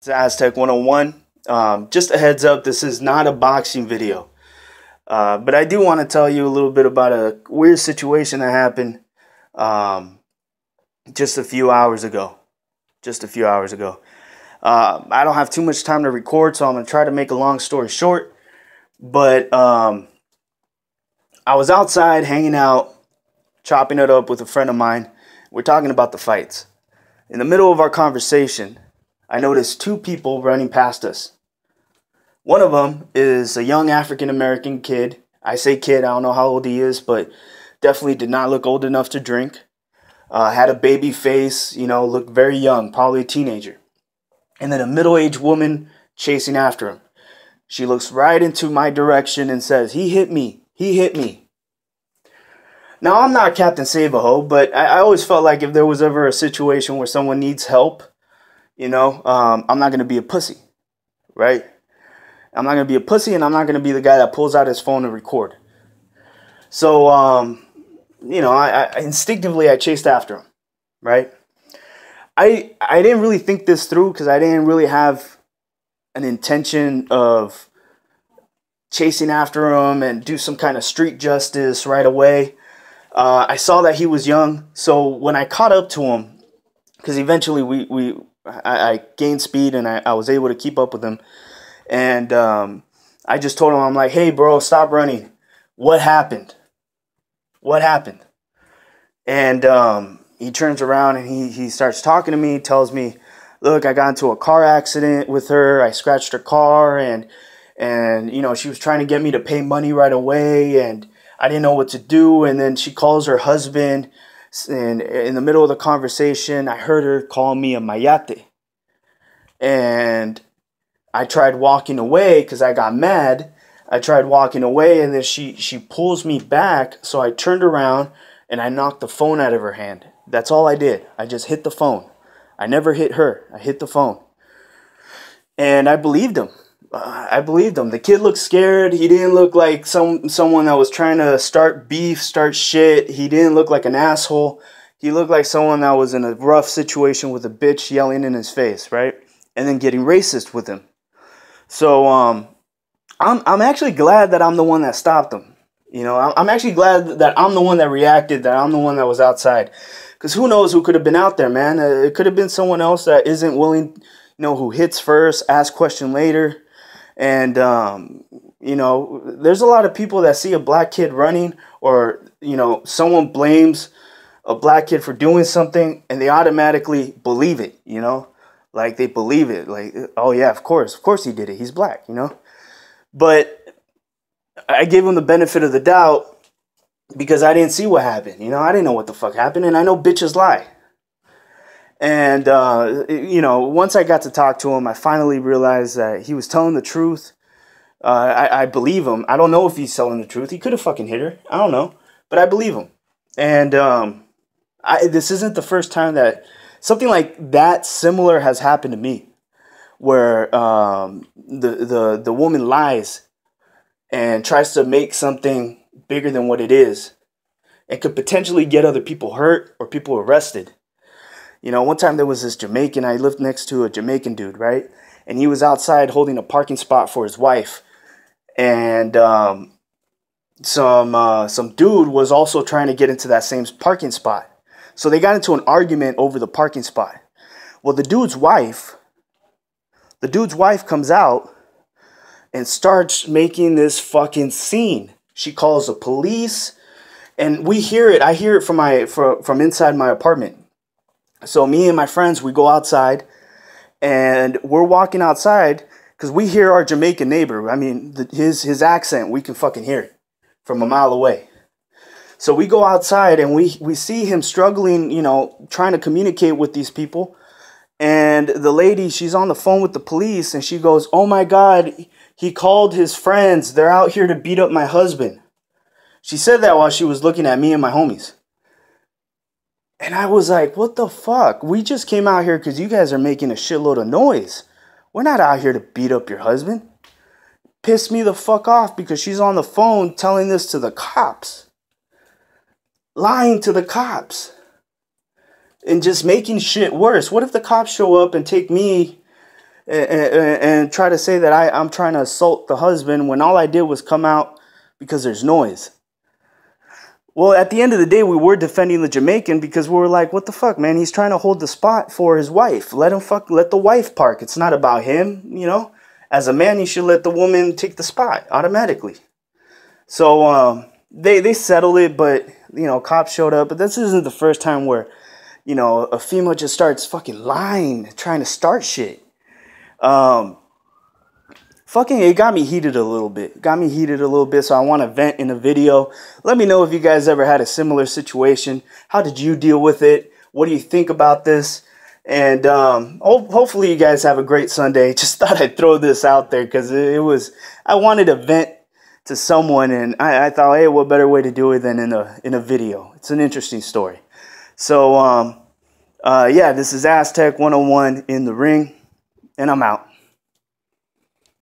It's Aztec 101. Just a heads up, this is not a boxing video. But I do want to tell you a little bit about a weird situation that happened just a few hours ago. I don't have too much time to record, so I'm going to try to make a long story short. But I was outside hanging out, chopping it up with a friend of mine. We're talking about the fights. In the middle of our conversation, I noticed two people running past us. One of them is a young African-American kid. I say kid, I don't know how old he is, but definitely did not look old enough to drink. Had a baby face, looked very young, probably a teenager. And then a middle-aged woman chasing after him. She looks right into my direction and says, "He hit me. He hit me." Now, I'm not Captain Save-A-Ho, but I always felt like if there was ever a situation where someone needs help, I'm not going to be a pussy, right? I'm not going to be a pussy, and I'm not going to be the guy that pulls out his phone to record. So, I instinctively, I chased after him, right? I didn't really think this through because I didn't really have an intention of chasing after him and do some kind of street justice right away. I saw that he was young, so when I caught up to him, because eventually I gained speed and I was able to keep up with him. And I just told him, I'm like, "Hey, bro, stop running. What happened? What happened?" And he turns around and he starts talking to me, tells me, "Look, I got into a car accident with her. I scratched her car and she was trying to get me to pay money right away and I didn't know what to do. And then she calls her husband. And in the middle of the conversation, I heard her call me a mayate. And I tried walking away because I got mad. I tried walking away, and then she pulls me back. So I turned around, and I knocked the phone out of her hand. That's all I did. I just hit the phone. I never hit her. I hit the phone. And I believed him. The kid looked scared. He didn't look like someone that was trying to start beef, start shit. He didn't look like an asshole. He looked like someone that was in a rough situation with a bitch yelling in his face, right? And then getting racist with him. So I'm actually glad that I'm the one that stopped him. I'm actually glad that I'm the one that reacted, that I'm the one that was outside. Because who knows who could have been out there, man. It could have been someone else that isn't willing, who hits first, asks question later. And, there's a lot of people that see a black kid running or, someone blames a black kid for doing something and they automatically believe it, like they believe it. Like, oh, yeah, of course he did it. He's black, But I gave him the benefit of the doubt because I didn't see what happened. I didn't know what the fuck happened. And I know bitches lie. And, once I got to talk to him, I finally realized that he was telling the truth. I believe him. I don't know if he's telling the truth. He could have fucking hit her. I don't know. But I believe him. And this isn't the first time that something like that similar has happened to me. Where the woman lies and tries to make something bigger than what it is. And could potentially get other people hurt or people arrested. One time there was this Jamaican, I lived next to a Jamaican dude, right? And he was outside holding a parking spot for his wife. And some dude was also trying to get into that same parking spot. So they got into an argument over the parking spot. Well, the dude's wife comes out and starts making this fucking scene. She calls the police. And we hear it. I hear it from inside my apartment. So me and my friends, we go outside and we're walking outside because we hear our Jamaican neighbor. I mean, his accent, we can fucking hear it from a mile away. So we go outside and we see him struggling, trying to communicate with these people. And the lady, she's on the phone with the police and she goes, "Oh my God, he called his friends. They're out here to beat up my husband." She said that while she was looking at me and my homies. And I was like, what the fuck? We just came out here because you guys are making a shitload of noise. We're not out here to beat up your husband. Pissed me the fuck off because she's on the phone telling this to the cops. Lying to the cops. And just making shit worse. What if the cops show up and take me and try to say that I'm trying to assault the husband when all I did was come out because there's noise. Well, at the end of the day, we were defending the Jamaican because we were like, what the fuck, man? He's trying to hold the spot for his wife. Let the wife park. It's not about him, you know? As a man, you should let the woman take the spot automatically. So they settled it, but, you know, cops showed up. But this isn't the first time where, you know, a female just starts fucking lying, trying to start shit. It got me heated a little bit. So I want to vent in a video. Let me know if you guys ever had a similar situation. How did you deal with it? What do you think about this? And hopefully you guys have a great Sunday. Just thought I'd throw this out there because I wanted to vent to someone, and I thought, hey, what better way to do it than in a video? It's an interesting story. So yeah, this is Aztec 101 in the ring, and I'm out.